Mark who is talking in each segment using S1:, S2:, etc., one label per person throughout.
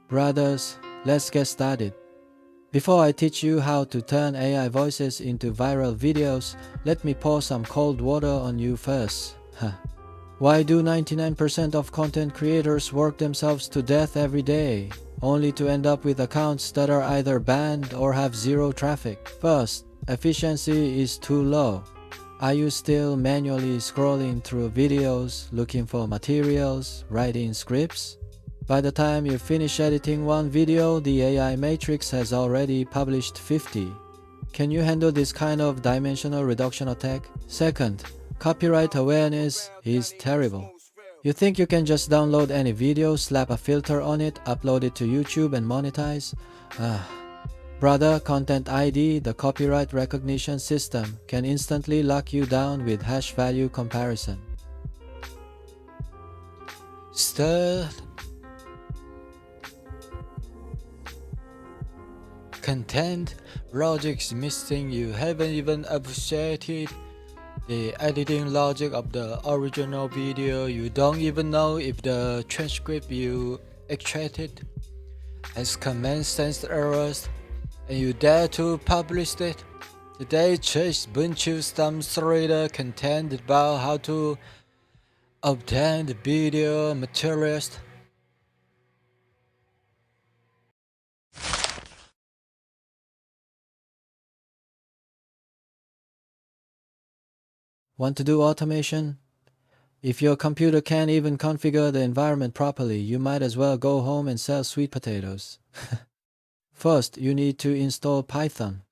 S1: Brothers, let's get started. Before I teach you how to turn AI voices into viral videos, let me pour some cold water on you first. Why do 99% of content creators work themselves to death every day, only to end up with accounts that are either banned or have zero traffic? First, efficiency is too low. Are you still manually scrolling through videos, looking for materials, writing scripts? By the time you finish editing one video, the AI matrix has already published 50. Can you handle this kind of dimensional reduction attack? Second, copyright awareness is terrible. You think you can just download any video, slap a filter on it, upload it to YouTube and monetize? Brother, Content ID, the copyright recognition system, can instantly lock you down with hash value comparison. Third, content logic's missing. You haven't even appreciated the editing logic of the original video. You don't even know if the transcript you extracted has command sense errors, and you dare to publish it. Today, just bunch of some thriller content about how to obtain the video materials. Want to do automation? If your computer can't even configure the environment properly, you might as well go home and sell sweet potatoes. First, you need to install Python.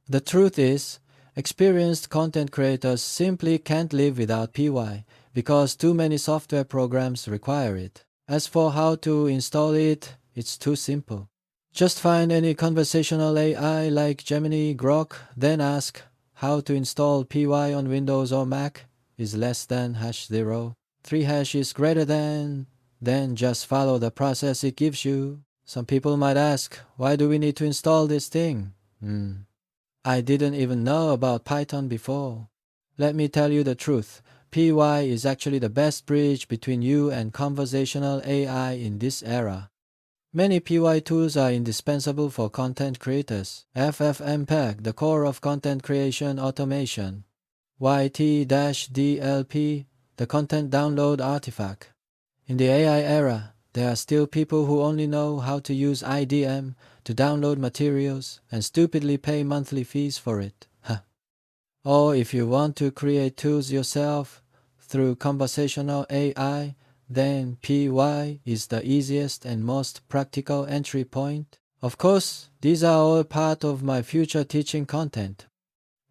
S1: The truth is, experienced content creators simply can't live without py because too many software programs require it. As for how to install it, it's too simple. Just find any conversational AI like Gemini, Grok, then ask how to install py on Windows or Mac is less than #0. 3 hash is greater than, then just follow the process it gives you. Some people might ask, why do we need to install this thing? I didn't even know about Python before. Let me tell you the truth. py is actually the best bridge between you and conversational AI in this era. Many py tools are indispensable for content creators. FFmpeg, the core of content creation automation. yt-dlp, the content download artifact. In the AI era, there are still people who only know how to use IDM to download materials and stupidly pay monthly fees for it. Or if you want to create tools yourself through conversational AI, then py is the easiest and most practical entry point. Of course, these are all part of my future teaching content.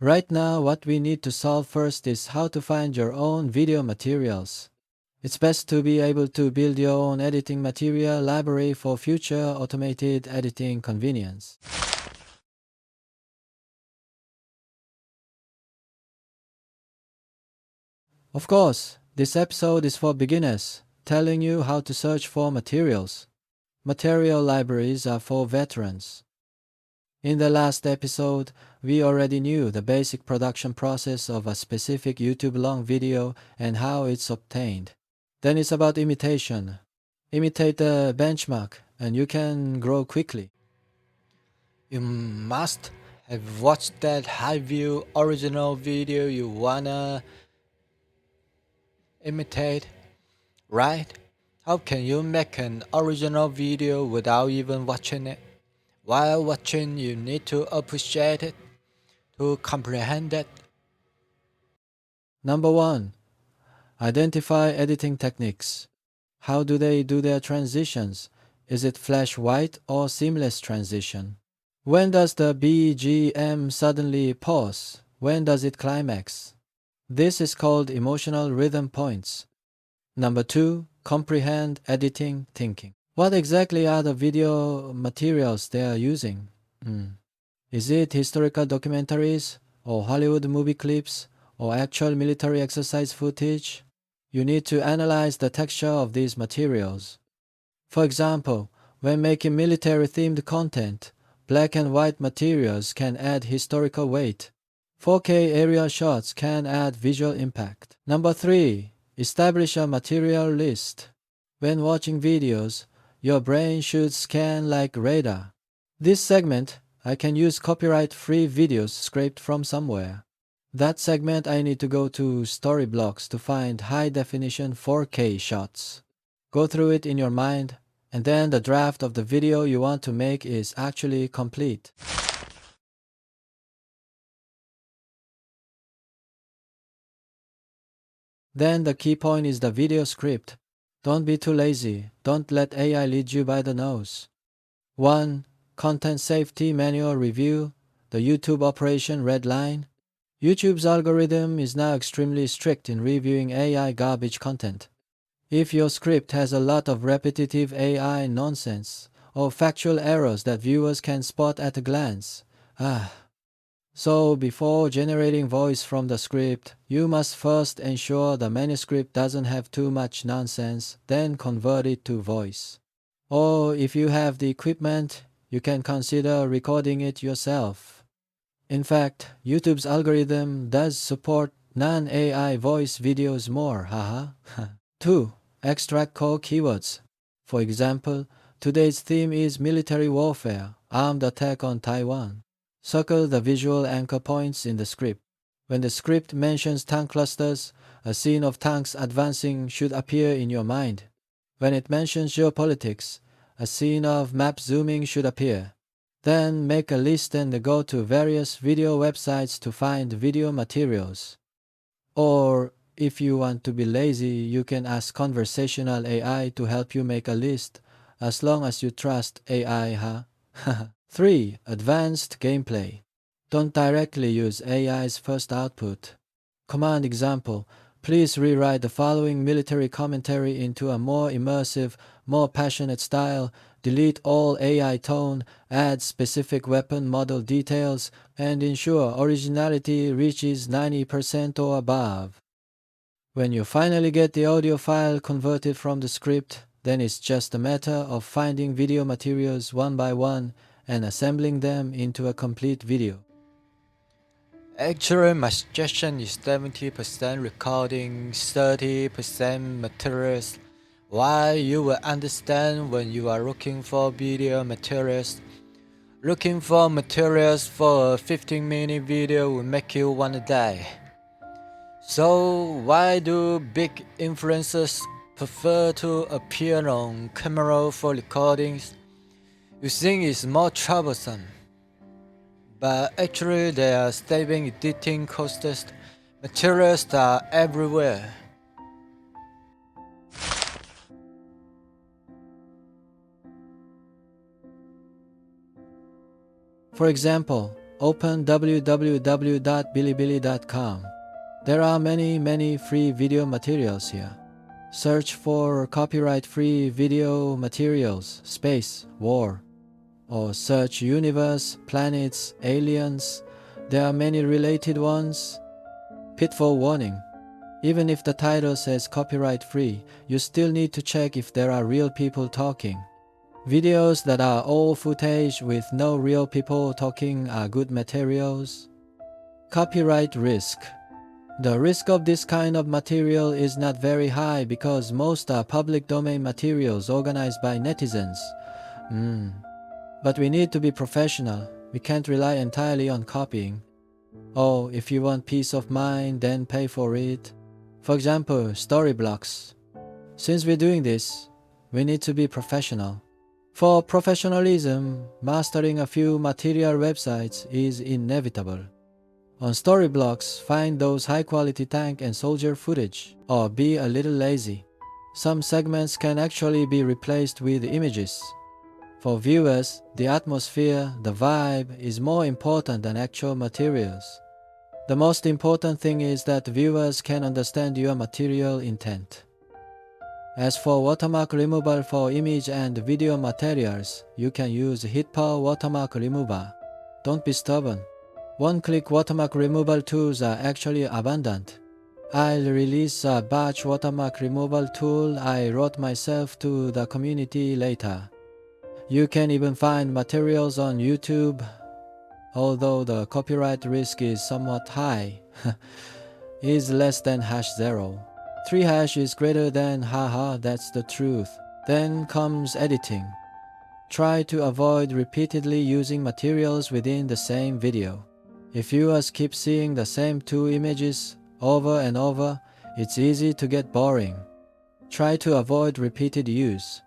S1: Right now, what we need to solve first is how to find your own video materials. It's best to be able to build your own editing material library for future automated editing convenience. Of course, this episode is for beginners, telling you how to search for materials. Material libraries are for veterans. In the last episode, we already knew the basic production process of a specific YouTube long video and how it's obtained. Then it's about imitation. Imitate the benchmark and you can grow quickly. You must have watched that high-view original video you wanna imitate, right? How can you make an original video without even watching it? While watching, you need to appreciate it, to comprehend it. Number 1. Identify editing techniques. How do they do their transitions? Is it flash white or seamless transition? When does the BGM suddenly pause? When does it climax? This is called emotional rhythm points. Number 2. Comprehend editing thinking. What exactly are the video materials they are using? Is it historical documentaries, or Hollywood movie clips, or actual military exercise footage? You need to analyze the texture of these materials. For example, when making military-themed content, black and white materials can add historical weight. 4K aerial shots can add visual impact. Number 3. Establish a material list. When watching videos, Your brain should scan like radar. This segment, I can use copyright-free videos scraped from somewhere. That segment I need to go to Storyblocks to find high-definition 4K shots. Go through it in your mind, and then the draft of the video you want to make is actually complete. Then the key point is the video script. Don't be too lazy. Don't let AI lead you by the nose. 1. Content Safety Manual Review, the YouTube Operation Red Line. YouTube's algorithm is now extremely strict in reviewing AI garbage content. If your script has a lot of repetitive AI nonsense or factual errors that viewers can spot at a glance, So before generating voice from the script, you must first ensure the manuscript doesn't have too much nonsense, then convert it to voice. Or if you have the equipment, you can consider recording it yourself. In fact, YouTube's algorithm does support non-AI voice videos more, haha. 2. Extract core keywords. For example, today's theme is military warfare, armed attack on Taiwan. Circle the visual anchor points in the script. When the script mentions tank clusters, a scene of tanks advancing should appear in your mind. When it mentions geopolitics, a scene of map zooming should appear. Then make a list and go to various video websites to find video materials. Or if you want to be lazy, you can ask conversational AI to help you make a list, as long as you trust AI, 3. Advanced gameplay. Don't directly use AI's first output. Command example, please rewrite the following military commentary into a more immersive, more passionate style, delete all AI tone, add specific weapon model details, and ensure originality reaches 90% or above. When you finally get the audio file converted from the script, then it's just a matter of finding video materials one by one and assembling them into a complete video. Actually, my suggestion is 70% recording, 30% materials. Why you will understand when you are looking for video materials. Looking for materials for a 15-minute video will make you wanna die. So why do big influencers prefer to appear on camera for recordings? You think it's more troublesome. But actually they are saving editing costs. Materials are everywhere. For example, open www.bilibili.com. There are many free video materials here. Search for copyright-free video materials, space, war. Or search universe, planets, aliens. There are many related ones. Pitfall warning. Even if the title says copyright-free, you still need to check if there are real people talking. Videos that are all footage with no real people talking are good materials. Copyright risk. The risk of this kind of material is not very high because most are public domain materials organized by netizens. But we need to be professional. We can't rely entirely on copying. Oh, if you want peace of mind, then pay for it. For example, Storyblocks. Since we're doing this, we need to be professional. For professionalism, mastering a few material websites is inevitable. On Storyblocks, find those high-quality tank and soldier footage, or be a little lazy. Some segments can actually be replaced with images. For viewers, the atmosphere, the vibe is more important than actual materials. The most important thing is that viewers can understand your material intent. As for watermark removal for image and video materials, you can use HitPaw watermark remover. Don't be stubborn. One-click watermark removal tools are actually abundant. I'll release a batch watermark removal tool I wrote myself to the community later. You can even find materials on YouTube, although the copyright risk is somewhat high, is less than #0. 3# is greater than haha, that's the truth. Then comes editing. Try to avoid repeatedly using materials within the same video. If viewers keep seeing the same two images over and over, it's easy to get boring. Try to avoid repeated use.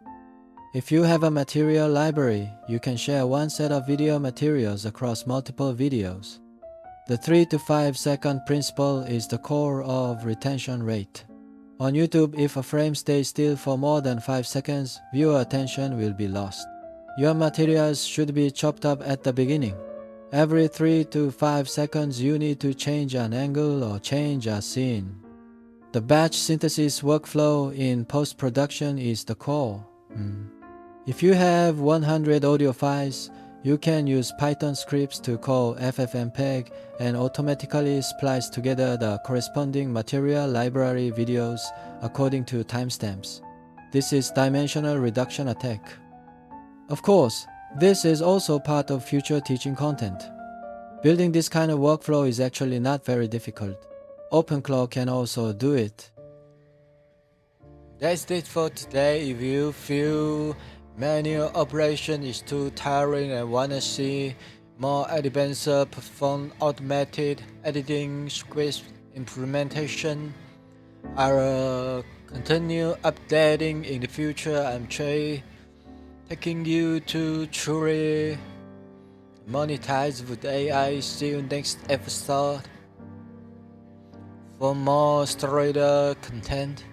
S1: If you have a material library, you can share one set of video materials across multiple videos. The 3 to 5 second principle is the core of retention rate. On YouTube, if a frame stays still for more than 5 seconds, viewer attention will be lost. Your materials should be chopped up at the beginning. Every 3 to 5 seconds, you need to change an angle or change a scene. The batch synthesis workflow in post-production is the core. If you have 100 audio files, you can use Python scripts to call FFmpeg and automatically splice together the corresponding material library videos according to timestamps. This is dimensional reduction attack. Of course, this is also part of future teaching content. Building this kind of workflow is actually not very difficult. OpenClaw can also do it. That's it for today. If you feel manual operation is too tiring and wanna see more advanced perform automated editing script implementation, I'll continue updating in the future. I'm Tsui, taking you to truly monetize with AI. See you next episode for more storyteller content.